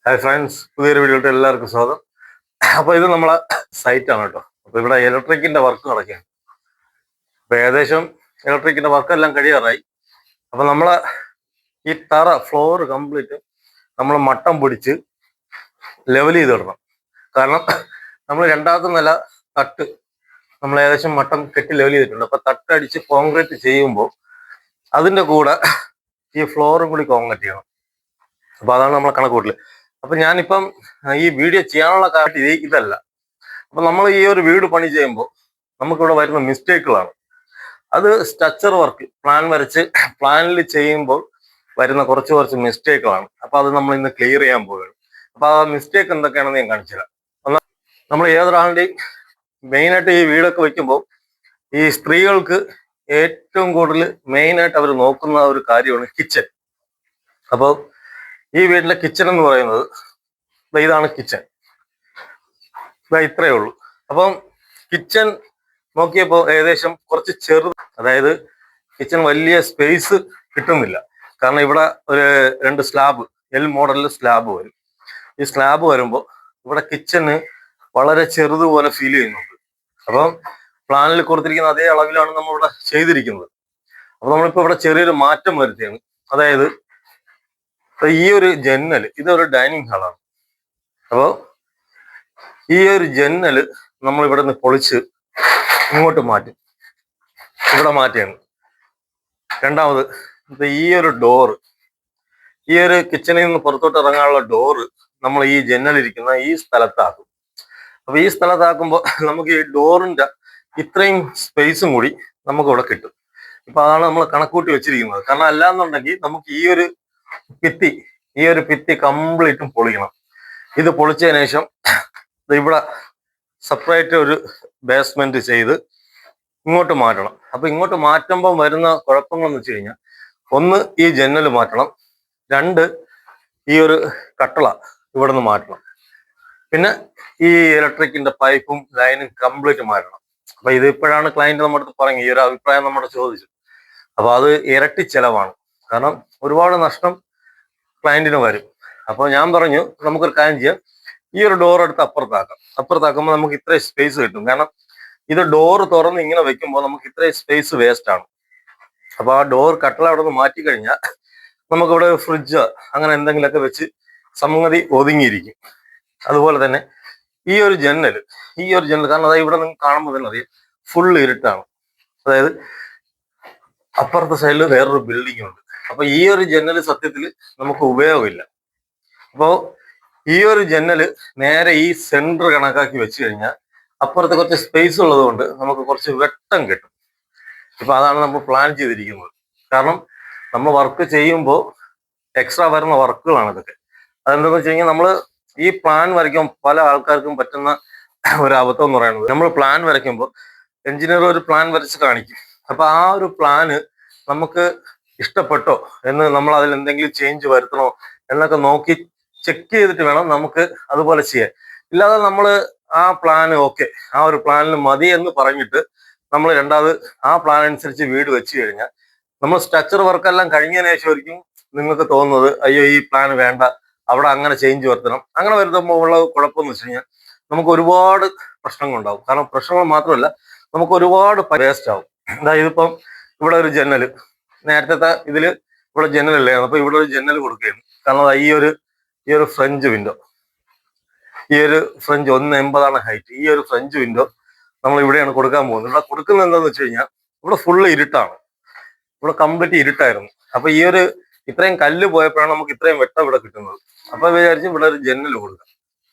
Hi friends, പുതിയൊരു വീഡിയോയിട്ട് എല്ലാവർക്കും സ്വാഗതം. അപ്പോൾ ഇത് നമ്മളെ സൈറ്റാണ് കേട്ടോ. അപ്പോൾ ഇവിടെ ഇലക്ട്രിക്കിന്റെ വർക്ക് നടക്കുകയാണ്. അപ്പോൾ ഏകദേശം ഇലക്ട്രിക്കിന്റെ വർക്കെല്ലാം കഴിയാറായി. അപ്പോൾ നമ്മളെ ഈ ഫ്ലോർ കംപ്ലീറ്റ് നമ്മൾ മട്ടം പിടിച്ച് ലെവൽ ചെയ്തിടണം. കാരണം നമ്മൾ രണ്ടാമത്തെ നില തട്ട് നമ്മൾ ഏകദേശം മട്ടം കെട്ടി ലെവൽ ചെയ്തിട്ടുണ്ട്. അപ്പോൾ തട്ടടിച്ച് കോൺക്രീറ്റ് ചെയ്യുമ്പോൾ അതിൻ്റെ കൂടെ ഈ ഫ്ലോറും കൂടി കോൺക്രീറ്റ് ചെയ്യണം. അപ്പോൾ അതാണ് നമ്മളെ കണക്ക് കൂട്ടൽ. അപ്പൊ ഞാനിപ്പം ഈ വീഡിയോ ചെയ്യാനുള്ള കാര്യം ഇതല്ല. അപ്പൊ നമ്മൾ ഈ ഒരു വീട് പണി ചെയ്യുമ്പോൾ നമുക്കിവിടെ വരുന്ന മിസ്റ്റേക്കുകളാണ്. അത് സ്ട്രക്ചർ വർക്ക് പ്ലാൻ വരച്ച് പ്ലാനിൽ ചെയ്യുമ്പോൾ വരുന്ന കുറച്ച് മിസ്റ്റേക്കുകളാണ്. അപ്പൊ അത് നമ്മൾ ഇന്ന് ക്ലിയർ ചെയ്യാൻ പോവുകയാണ്. അപ്പൊ ആ മിസ്റ്റേക്ക് എന്തൊക്കെയാണെന്ന് ഞാൻ കാണിച്ചു തരാം. നമ്മൾ ഏതൊരാളുടെയും മെയിനായിട്ട് ഈ വീടൊക്കെ വെക്കുമ്പോൾ ഈ സ്ത്രീകൾക്ക് ഏറ്റവും കൂടുതൽ മെയിനായിട്ട് അവർ നോക്കുന്ന ഒരു കാര്യമാണ് കിച്ചൺ. അപ്പോൾ ഈ വീട്ടിലെ കിച്ചൺ എന്ന് പറയുന്നത് ഇതാണ് കിച്ചൺ. ഇത്രയേ ഉള്ളൂ. അപ്പം കിച്ചൺ നോക്കിയപ്പോൾ ഏകദേശം കുറച്ച് അതായത് കിച്ചൺ വലിയ സ്പേസ് കിട്ടുന്നില്ല. കാരണം ഇവിടെ ഒരു 2 സ്ലാബ് എൽ മോഡലിൽ സ്ലാബ് വരും. ഈ സ്ലാബ് വരുമ്പോൾ ഇവിടെ കിച്ചണ് വളരെ ചെറുതുപോലെ ഫീൽ ചെയ്യുന്നുണ്ട്. അപ്പം പ്ലാനിൽ കൊടുത്തിരിക്കുന്ന അതേ അളവിലാണ് നമ്മൾ ഇവിടെ ചെയ്തിരിക്കുന്നത്. അപ്പൊ നമ്മളിപ്പോ ഇവിടെ ചെറിയൊരു മാറ്റം വരുത്തിയാണ്. അതായത് ഈ ഒരു ജന്നൽ ഇതൊരു ഡൈനിങ് ഹാളാണ്. അപ്പോൾ ഈ ഒരു ജന്നൽ നമ്മൾ ഇവിടെ നിന്ന് പൊളിച്ച് ഇങ്ങോട്ട് മാറ്റും. ഇവിടെ മാറ്റിയാണ്. രണ്ടാമത് ഈ ഒരു ഡോറ്, ഈ ഒരു കിച്ചണിൽ നിന്ന് പുറത്തോട്ട് ഇറങ്ങാനുള്ള ഡോറ് നമ്മൾ ഈ ജന്നലിരിക്കുന്ന ഈ സ്ഥലത്താക്കും. അപ്പൊ ഈ സ്ഥലത്താക്കുമ്പോൾ നമുക്ക് ഈ ഡോറിന്റെ ഇത്രയും സ്പേസും കൂടി നമുക്ക് ഇവിടെ കിട്ടും. ഇപ്പൊ അതാണ് നമ്മൾ കണക്കൂട്ടി വെച്ചിരിക്കുന്നത്. കാരണം അല്ലാന്നുണ്ടെങ്കിൽ നമുക്ക് ഈ ഒരു ഭിത്തി കംപ്ലീറ്റും പൊളിക്കണം. ഇത് പൊളിച്ചതിന് ശേഷം ഇവിടെ സെപ്പറേറ്റ് ഒരു ബേസ്മെന്റ് ചെയ്ത് ഇങ്ങോട്ട് മാറ്റണം. അപ്പൊ ഇങ്ങോട്ട് മാറ്റുമ്പോൾ വരുന്ന കുഴപ്പങ്ങളെന്ന് വെച്ച് കഴിഞ്ഞാൽ, ഒന്ന് ഈ ജന്നൽ മാറ്റണം, 2 ഈ ഒരു കട്ടള ഇവിടെ നിന്ന് മാറ്റണം, പിന്നെ ഈ ഇലക്ട്രിക്കിന്റെ പൈപ്പും ലൈനും കംപ്ലീറ്റ് മാറ്റണം. അപ്പൊ ഇത് ഇപ്പോഴാണ് ക്ലയന്റ് നമ്മുടെ അടുത്ത് പറഞ്ഞു, ഈ ഒരു അഭിപ്രായം നമ്മുടെ ചോദിച്ചു. അപ്പൊ അത് ഇരട്ടി ചെലവാണ്. കാരണം ഒരുപാട് നഷ്ടം ക്ലയന്റിന് വരും. അപ്പോൾ ഞാൻ പറഞ്ഞു നമുക്കൊരു കാര്യം ചെയ്യാം, ഈ ഒരു ഡോർ എടുത്ത് അപ്പുറത്താക്കുമ്പോൾ നമുക്ക് ഇത്രയും സ്പേസ് കിട്ടും. കാരണം ഇത് ഡോർ തുറന്ന് ഇങ്ങനെ വെക്കുമ്പോൾ നമുക്ക് ഇത്രയും സ്പേസ് വേസ്റ്റ് ആണ്. അപ്പൊ ആ ഡോർ കട്ടള അവിടെ നിന്ന് മാറ്റി കഴിഞ്ഞാൽ നമുക്കിവിടെ ഫ്രിഡ്ജ് അങ്ങനെ എന്തെങ്കിലുമൊക്കെ വെച്ച് സംഗതി ഒതുങ്ങിയിരിക്കും. അതുപോലെ തന്നെ ഈ ഒരു ജന്നൽ കാരണം അതായത് ഇവിടെ നിങ്ങൾക്ക് കാണുമ്പോൾ തന്നെ അറിയാം ഫുൾ ഇരുട്ടാണ്. അതായത് അപ്പുറത്തെ സൈഡിൽ വേറൊരു ബിൽഡിംഗ് ഉണ്ട്. അപ്പൊ ഈ ഒരു ജന്നൽ സത്യത്തിൽ നമുക്ക് ഉപയോഗമില്ല. അപ്പോ ഈ ഒരു ജന്നല് നേരെ ഈ സെന്റർ കണക്കാക്കി വെച്ച് കഴിഞ്ഞാൽ അപ്പുറത്ത് കുറച്ച് സ്പേസ് ഉള്ളത് കൊണ്ട് നമുക്ക് കുറച്ച് വെട്ടം കിട്ടും. ഇപ്പൊ അതാണ് നമ്മൾ പ്ലാൻ ചെയ്തിരിക്കുന്നത്. കാരണം നമ്മൾ വർക്ക് ചെയ്യുമ്പോൾ എക്സ്ട്രാ വരുന്ന വർക്കുകളാണ് ഇതൊക്കെ. അതെന്താണെന്ന് വെച്ച് കഴിഞ്ഞാൽ നമ്മൾ ഈ പ്ലാൻ വരയ്ക്കുമ്പോൾ പല ആൾക്കാർക്കും പറ്റുന്ന ഒരു അബദ്ധം എന്ന് പറയുന്നത്, നമ്മൾ പ്ലാൻ വരയ്ക്കുമ്പോൾ എഞ്ചിനീയർ ഒരു പ്ലാൻ വരച്ച് കാണിക്കും. അപ്പൊ ആ ഒരു പ്ലാന് നമുക്ക് ഇഷ്ടപ്പെട്ടോ എന്ന് നമ്മൾ അതിൽ എന്തെങ്കിലും ചേഞ്ച് വരുത്തണോ എന്നൊക്കെ നോക്കി ചെക്ക് ചെയ്തിട്ട് വേണം നമുക്ക് അതുപോലെ ചെയ്യാൻ. ഇല്ലാതെ നമ്മൾ ആ പ്ലാന് ഓക്കെ, ആ ഒരു പ്ലാനിൽ മതി എന്ന് പറഞ്ഞിട്ട് നമ്മൾ രണ്ടാമത് ആ പ്ലാൻ അനുസരിച്ച് വീട് വെച്ച് കഴിഞ്ഞാൽ നമ്മൾ സ്ട്രക്ചർ വർക്കെല്ലാം കഴിഞ്ഞതിന് ശേഷമായിരിക്കും നിങ്ങൾക്ക് തോന്നുന്നത് അയ്യോ ഈ പ്ലാൻ വേണ്ട, അവിടെ അങ്ങനെ ചേഞ്ച് വരുത്തണം. അങ്ങനെ വരുത്തുമ്പോൾ ഉള്ള കുഴപ്പമെന്ന് വെച്ച് കഴിഞ്ഞാൽ നമുക്ക് ഒരുപാട് പ്രശ്നങ്ങളുണ്ടാവും. കാരണം പ്രശ്നങ്ങൾ മാത്രമല്ല, നമുക്ക് ഒരുപാട് വേസ്റ്റ് ആവും. അതായത് ഇതിപ്പം ഇവിടെ ഒരു ജനല്, നേരത്തെ ഇതിൽ ഇവിടെ ജനലല്ലായിരുന്നു, അപ്പൊ ഇവിടെ ഒരു ജനൽ കൊടുക്കുകയാണ്. കാരണം ഈ ഒരു ഫ്രഞ്ച് വിൻഡോ, ഈ ഒരു ഫ്രഞ്ച് 1.80 ഹൈറ്റ്, ഈ ഒരു ഫ്രഞ്ച് വിൻഡോ നമ്മൾ ഇവിടെയാണ് കൊടുക്കാൻ പോകുന്നത്. ഇവിടെ കൊടുക്കുന്നത് എന്താണെന്ന് വെച്ച് കഴിഞ്ഞാൽ ഇവിടെ ഫുള്ള് ഇരുട്ടാണ്. ഇവിടെ കംപ്ലീറ്റ് ഇരുട്ടായിരുന്നു. അപ്പൊ ഈ ഒരു ഇത്രയും കല്ല് പോയപ്പോഴാണ് നമുക്ക് ഇത്രയും വെട്ടം ഇവിടെ കിട്ടുന്നത്. അപ്പൊ വിചാരിച്ച് ഇവിടെ ഒരു ജനൽ കൊടുക്കാം.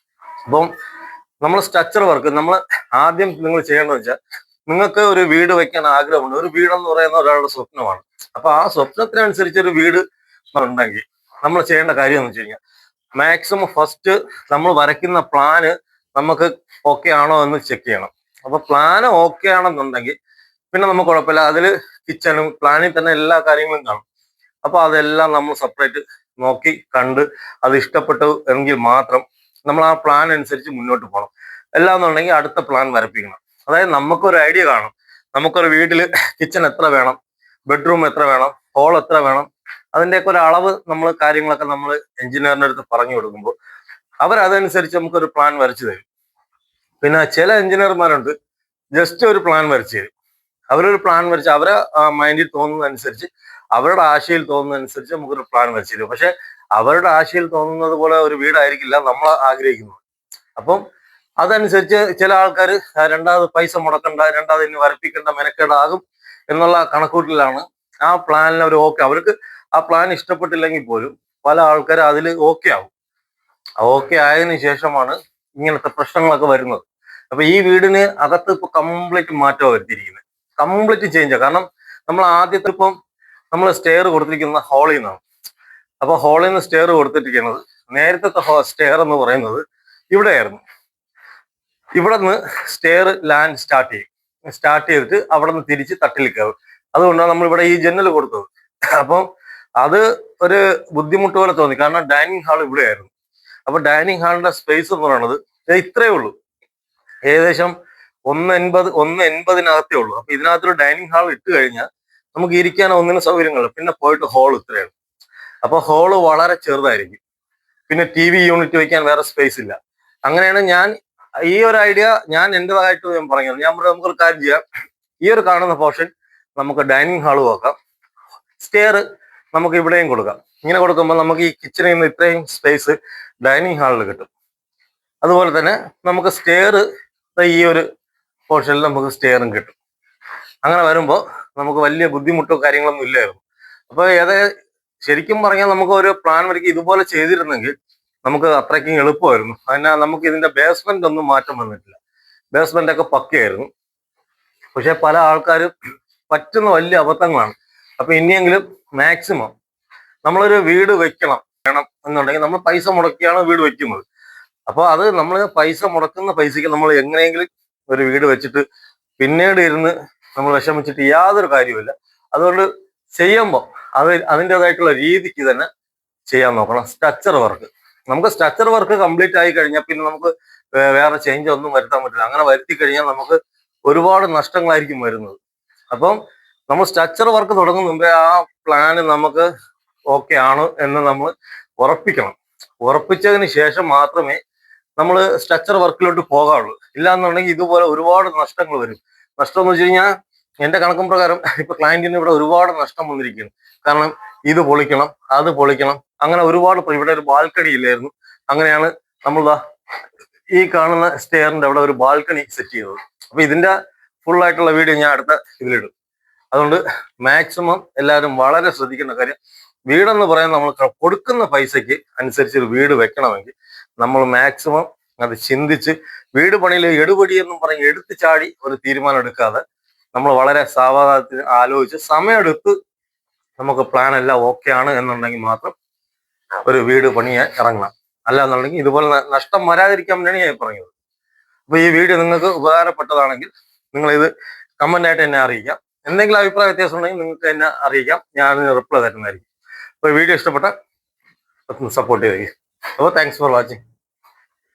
അപ്പം നമ്മൾ സ്ട്രക്ചർ വർക്ക് നമ്മൾ ആദ്യം നിങ്ങൾ ചെയ്യേണ്ടതെന്ന് വെച്ചാൽ, നിങ്ങൾക്ക് ഒരു വീട് വെക്കാൻ ആഗ്രഹമുണ്ട്. ഒരു വീടെന്ന് പറയുന്ന ഒരാളുടെ സ്വപ്നമാണ്. അപ്പൊ ആ സ്വപ്നത്തിനനുസരിച്ച് ഒരു വീട് ഉണ്ടെങ്കിൽ നമ്മൾ ചെയ്യേണ്ട കാര്യം എന്ന് വെച്ച് കഴിഞ്ഞാൽ, മാക്സിമം ഫസ്റ്റ് നമ്മൾ വരയ്ക്കുന്ന പ്ലാന് നമുക്ക് ഓക്കെ ആണോ എന്ന് ചെക്ക് ചെയ്യണം. അപ്പൊ പ്ലാന് ഓക്കെ ആണെന്നുണ്ടെങ്കിൽ പിന്നെ നമുക്ക് കുഴപ്പമില്ല. അതിൽ കിച്ചണും പ്ലാനിൽ തന്നെ എല്ലാ കാര്യങ്ങളും കാണും. അപ്പൊ അതെല്ലാം നമ്മൾ സെപ്പറേറ്റ് നോക്കി കണ്ട് അത് ഇഷ്ടപ്പെട്ടു എങ്കിൽ മാത്രം നമ്മൾ ആ പ്ലാൻ അനുസരിച്ച് മുന്നോട്ട് പോകണം. എല്ലാന്നുണ്ടെങ്കിൽ അടുത്ത പ്ലാൻ വരപ്പിക്കണം. അതായത് നമുക്കൊരു ഐഡിയ കാണും, നമുക്കൊരു വീട്ടിൽ കിച്ചൺ എത്ര വേണം, ബെഡ്റൂം എത്ര വേണം, ഹോൾ എത്ര വേണം, അതിൻ്റെയൊക്കെ ഒരു അളവ് നമ്മൾ കാര്യങ്ങളൊക്കെ നമ്മൾ എഞ്ചിനീയറിൻ്റെ അടുത്ത് പറഞ്ഞു കൊടുക്കുമ്പോൾ അവരതനുസരിച്ച് നമുക്കൊരു പ്ലാൻ വരച്ചു തരും. പിന്നെ ചില എഞ്ചിനീയർമാരുണ്ട്, ജസ്റ്റ് ഒരു പ്ലാൻ വരച്ചു തരും. അവരൊരു പ്ലാൻ വരച്ച് അവരെ മൈൻഡിൽ തോന്നുന്നതനുസരിച്ച്, അവരുടെ ആശയിൽ തോന്നുന്നതനുസരിച്ച് നമുക്കൊരു പ്ലാൻ വരച്ചു തരും. പക്ഷെ അവരുടെ ആശയിൽ തോന്നുന്നത് പോലെ ഒരു വീടായിരിക്കില്ല നമ്മൾ ആഗ്രഹിക്കുന്നത്. അപ്പം അതനുസരിച്ച് ചില ആൾക്കാർ രണ്ടാമത് പൈസ മുടക്കണ്ട, രണ്ടാമത് ഇനി വരപ്പിക്കേണ്ട, മെനക്കേടാകും എന്നുള്ള കണക്കൂട്ടിലാണ് ആ പ്ലാനിൽ അവർ ഓക്കെ. അവർക്ക് ആ പ്ലാൻ ഇഷ്ടപ്പെട്ടില്ലെങ്കിൽ പോലും പല ആൾക്കാരും അതിൽ ഓക്കെ ആവും. ഓക്കെ ആയതിനു ശേഷമാണ് ഇങ്ങനത്തെ പ്രശ്നങ്ങളൊക്കെ വരുന്നത്. അപ്പൊ ഈ വീടിന് അകത്ത് ഇപ്പൊ കംപ്ലീറ്റ് മാറ്റം വരുത്തിയിരിക്കുന്നത്, കംപ്ലീറ്റ് ചേഞ്ചാ. കാരണം നമ്മൾ ആദ്യത്തെ ഇപ്പം നമ്മൾ സ്റ്റെയർ കൊടുത്തിരിക്കുന്ന ഹോളിൽ നിന്നാണ്. അപ്പൊ ഹോളിൽ നിന്ന് സ്റ്റെയർ കൊടുത്തിരിക്കുന്നത്, നേരത്തെ സ്റ്റെയർ എന്ന് പറയുന്നത് ഇവിടെയായിരുന്നു. ഇവിടെ നിന്ന് സ്റ്റെയർ ലാൻഡ് സ്റ്റാർട്ട് ചെയ്തിട്ട് അവിടെ നിന്ന് തിരിച്ച് തട്ടിൽ കയറും. അതുകൊണ്ടാണ് നമ്മൾ ഇവിടെ ഈ ജനൽ കൊടുത്തത്. അപ്പം അത് ഒരു ബുദ്ധിമുട്ട് പോലെ തോന്നി, കാരണം ഡൈനിങ് ഹാൾ ഇവിടെയായിരുന്നു. അപ്പൊ ഡൈനിങ് ഹാളിന്റെ സ്പേസ് എന്ന് പറയുന്നത് ഇത്രയേ ഉള്ളൂ, ഏകദേശം 1.80 ഉള്ളൂ. അപ്പൊ ഇതിനകത്തൊരു ഡൈനിങ് ഹാൾ ഇട്ട് കഴിഞ്ഞാൽ നമുക്ക് ഇരിക്കാനോ ഒന്നിനും സൗകര്യങ്ങളില്ല. പിന്നെ പോയിട്ട് ഹോൾ ഇത്രയാണ്. അപ്പൊ ഹോള് വളരെ ചെറുതായിരിക്കും. പിന്നെ TV യൂണിറ്റ് വയ്ക്കാൻ വേറെ സ്പേസ് ഇല്ല. അങ്ങനെയാണ് ഞാൻ ഈ ഒരു ഐഡിയ ഞാൻ എൻ്റെതായിട്ട് ഞാൻ പറഞ്ഞത്. ഞാൻ പറഞ്ഞത് നമുക്കൊരു കാര്യം ചെയ്യാം, ഈ ഒരു കാണുന്ന പോർഷൻ നമുക്ക് ഡൈനിങ് ഹാൾ വെക്കാം, സ്റ്റെയർ നമുക്ക് ഇവിടെയും കൊടുക്കാം. ഇങ്ങനെ കൊടുക്കുമ്പോൾ നമുക്ക് ഈ കിച്ചണിൽ നിന്ന് ഇത്രയും സ്പേസ് ഡൈനിങ് ഹാളിൽ കിട്ടും. അതുപോലെ തന്നെ നമുക്ക് സ്റ്റെയർ ഈ ഒരു പോർഷനിൽ നമുക്ക് സ്റ്റെയറും കിട്ടും. അങ്ങനെ വരുമ്പോൾ നമുക്ക് വലിയ ബുദ്ധിമുട്ടോ കാര്യങ്ങളൊന്നും ഇല്ലായിരുന്നു. അപ്പോൾ ശരിക്കും പറഞ്ഞാൽ നമുക്ക് ഒരു പ്ലാൻ വരയ്ക്ക് ഇതുപോലെ ചെയ്തിരുന്നെങ്കിൽ നമുക്ക് അത്രയ്ക്കും എളുപ്പമായിരുന്നു. അതിനാൽ നമുക്ക് ഇതിന്റെ ബേസ്മെന്റ് ഒന്നും മാറ്റം വന്നിട്ടില്ല, ബേസ്മെന്റ് ഒക്കെ പക്കയായിരുന്നു. പക്ഷെ പല ആൾക്കാരും പറ്റുന്ന വലിയ അബദ്ധങ്ങളാണ്. അപ്പൊ ഇനിയെങ്കിലും മാക്സിമം നമ്മളൊരു വീട് വേണം എന്നുണ്ടെങ്കിൽ നമ്മൾ പൈസ മുടക്കിയാണ് വീട് വെക്കുന്നത്. അപ്പോൾ അത് നമ്മൾ പൈസ മുടക്കുന്ന പൈസയ്ക്ക് നമ്മൾ എങ്ങനെയെങ്കിലും ഒരു വീട് വെച്ചിട്ട് പിന്നീട് ഇരുന്ന് നമ്മൾ വിഷമിച്ചിട്ട് യാതൊരു കാര്യമില്ല. അതുകൊണ്ട് ചെയ്യുമ്പോൾ അതിൻ്റെതായിട്ടുള്ള രീതിക്ക് തന്നെ ചെയ്യാൻ നോക്കണം. സ്ട്രക്ചർ വർക്ക്, നമുക്ക് സ്ട്രക്ചർ വർക്ക് കംപ്ലീറ്റ് ആയി കഴിഞ്ഞാൽ പിന്നെ നമുക്ക് വേറെ ചേഞ്ച് ഒന്നും വരുത്താൻ പറ്റില്ല. അങ്ങനെ വരുത്തി കഴിഞ്ഞാൽ നമുക്ക് ഒരുപാട് നഷ്ടങ്ങളായിരിക്കും വരുന്നത്. അപ്പം നമ്മൾ സ്ട്രക്ചർ വർക്ക് തുടങ്ങുന്ന മുമ്പേ ആ പ്ലാന് നമുക്ക് ഓക്കെ ആണ് എന്ന് നമ്മൾ ഉറപ്പിക്കണം. ഉറപ്പിച്ചതിന് ശേഷം മാത്രമേ നമ്മൾ സ്ട്രക്ചർ വർക്കിലോട്ട് പോകാവുള്ളൂ. ഇല്ലാന്നുണ്ടെങ്കിൽ ഇതുപോലെ ഒരുപാട് നഷ്ടങ്ങൾ വരും. നഷ്ടം എന്ന് വെച്ച് കഴിഞ്ഞാൽ എന്റെ കണക്കും പ്രകാരം ഇപ്പൊ ക്ലയന്റിന് ഇവിടെ ഒരുപാട് നഷ്ടം വന്നിരിക്കുന്നു. കാരണം ഇത് പൊളിക്കണം, അത് പൊളിക്കണം, അങ്ങനെ ഒരുപാട്. ഇവിടെ ഒരു ബാൽക്കണി ഇല്ലായിരുന്നു. അങ്ങനെയാണ് നമ്മൾ ഈ കാണുന്ന സ്റ്റെയറിന്റെ അവിടെ ഒരു ബാൽക്കണി സെറ്റ് ചെയ്തത്. അപ്പൊ ഇതിന്റെ ഫുൾ ആയിട്ടുള്ള വീഡിയോ ഞാൻ അടുത്ത ഇതിലിടും. അതുകൊണ്ട് മാക്സിമം എല്ലാവരും വളരെ ശ്രദ്ധിക്കേണ്ട കാര്യം, വീടെന്ന് പറയാൻ നമ്മൾ കൊടുക്കുന്ന പൈസയ്ക്ക് അനുസരിച്ച് ഒരു വീട് വെക്കണമെങ്കിൽ നമ്മൾ മാക്സിമം അത് ചിന്തിച്ച്, വീട് പണിയിൽ എടുപടി എന്നും പറഞ്ഞ് എടുത്തു ചാടി ഒരു തീരുമാനം എടുക്കാതെ നമ്മൾ വളരെ സാവധാനത്തിൽ ആലോചിച്ച് സമയമെടുത്ത് നമുക്ക് പ്ലാൻ എല്ലാം ഓക്കെ ആണ് എന്നുണ്ടെങ്കിൽ മാത്രം ഒരു വീട് പണിയാൻ ഇറങ്ങണം. അല്ല എന്നുണ്ടെങ്കിൽ ഇതുപോലെ നഷ്ടം വരാതിരിക്കാൻ വേണ്ടിയാണ് ഞാൻ പറഞ്ഞത്. അപ്പൊ ഈ വീഡിയോ നിങ്ങൾക്ക് ഉപകാരപ്പെട്ടതാണെങ്കിൽ നിങ്ങൾ ഇത് കമന്റ് ആയിട്ട് എന്നെ അറിയിക്കാം. എന്തെങ്കിലും അഭിപ്രായ വ്യത്യാസം ഉണ്ടെങ്കിൽ നിങ്ങൾക്ക് എന്നെ അറിയിക്കാം, ഞാൻ റിപ്ലൈ തരുന്നതായിരിക്കും. അപ്പോൾ വീഡിയോ ഇഷ്ടപ്പെട്ട സപ്പോർട്ട് ചെയ്യുക. അപ്പോൾ താങ്ക്സ് ഫോർ വാച്ചിങ്.